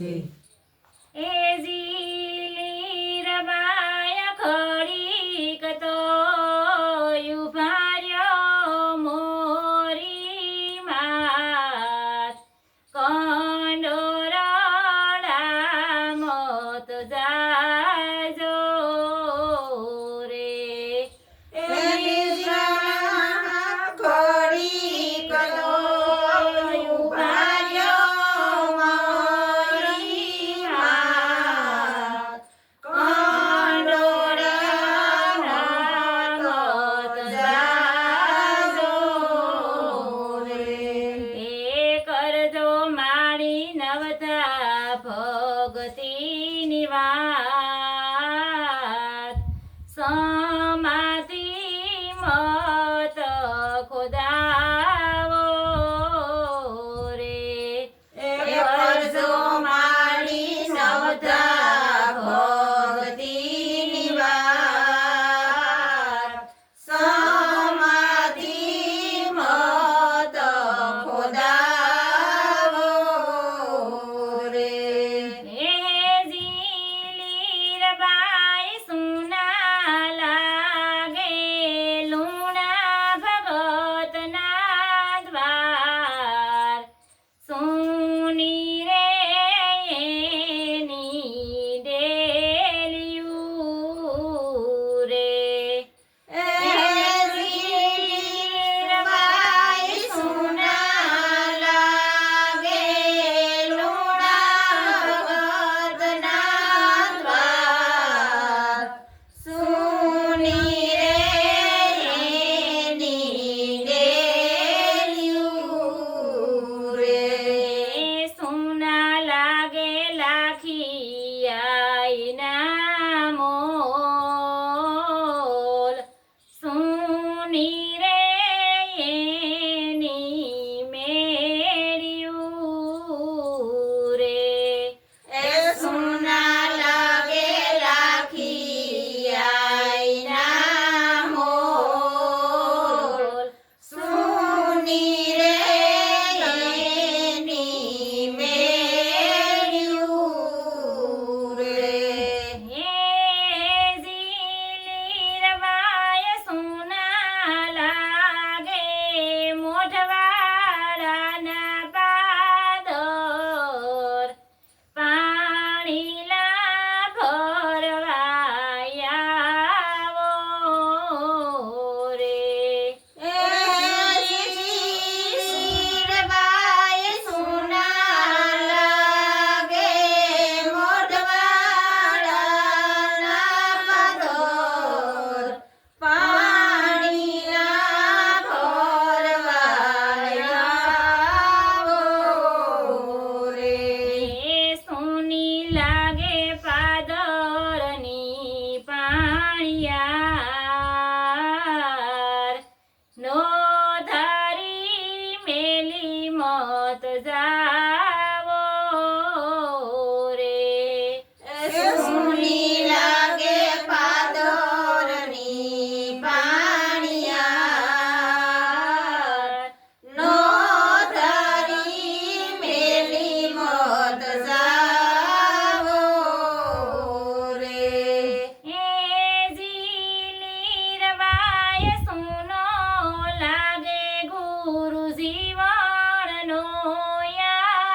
છે એ ઝીલી રબાય ખડીક તો યુભાર્યો મોરી માત કંડોરડા મોત જાજો રે ભગતિની વાત સમાધિ મત ખોદાવો રે કરજો મારી નવતા ભક્તિની વાત સમાધિ મત ખોદાવો રે મત જાવો રે સુની લાગે પાદરની પાણિયા નો તારી મેલી મત જાવો રે એ ઝીલી રવાય સુનો લાગે ગુરુ જીવનનો યા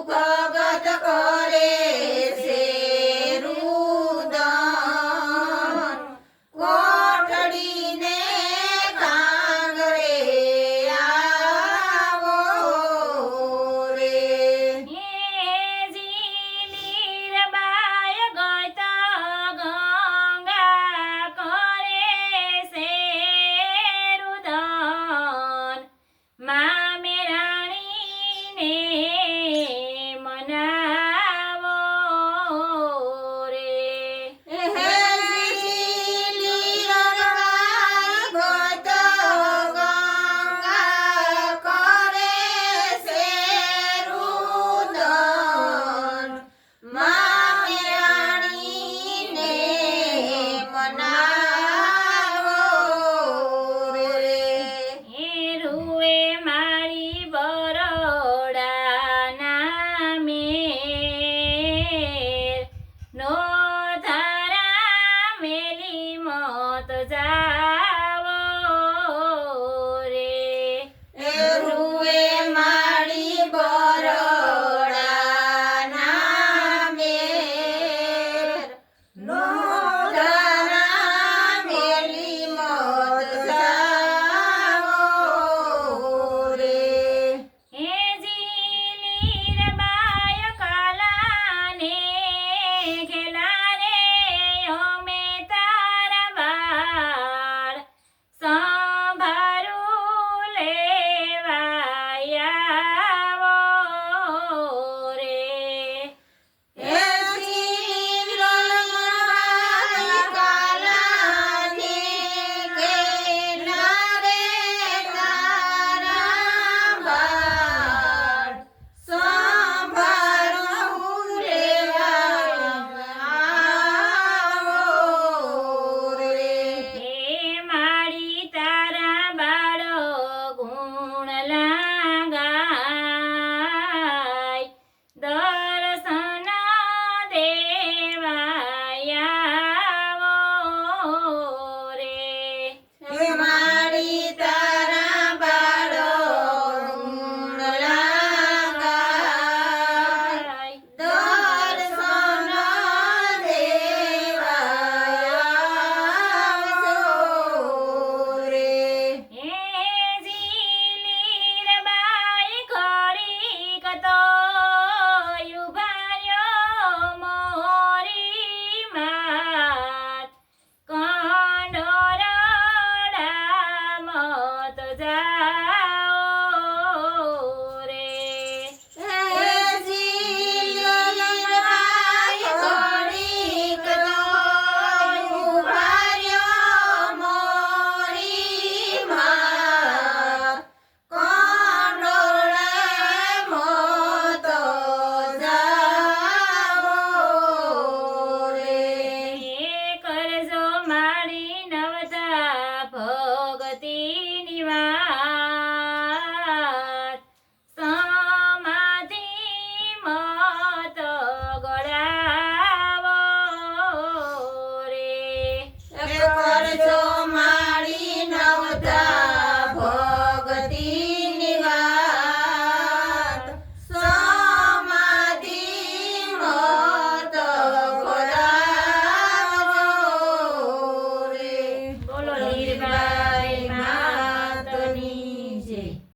ભગત કરે છે રુદન કોટડીને કાંગરે આવો રે લીરબાય ગત ગંગા કરે છે રુદન મા મેરાણીને મનાવો રે રૂએ મારી બરોડાના મેર નો ધારા મેલી મોત જાવો રે રૂએ માડી બરોડાના મેર નો ધારા મેલી મોત જાવો રે લીરબાય કાલાને ખેલા રે અમે તારા બાળ સંભારું લેવાયાવો રે મારી તારા બાળો ગુણ લાગાય દર્શન દેવાયાવો રે મારી તારા બાળો ગુણ લાગાય દર્શન દેવાયાવો રે લીરબાઈ ઘડીક તો ઉભાર્યો મોરી માત કંડોરડા મત જાઓ રે કરજો મારી નવતા ભગતીની વાત સમાધિ મત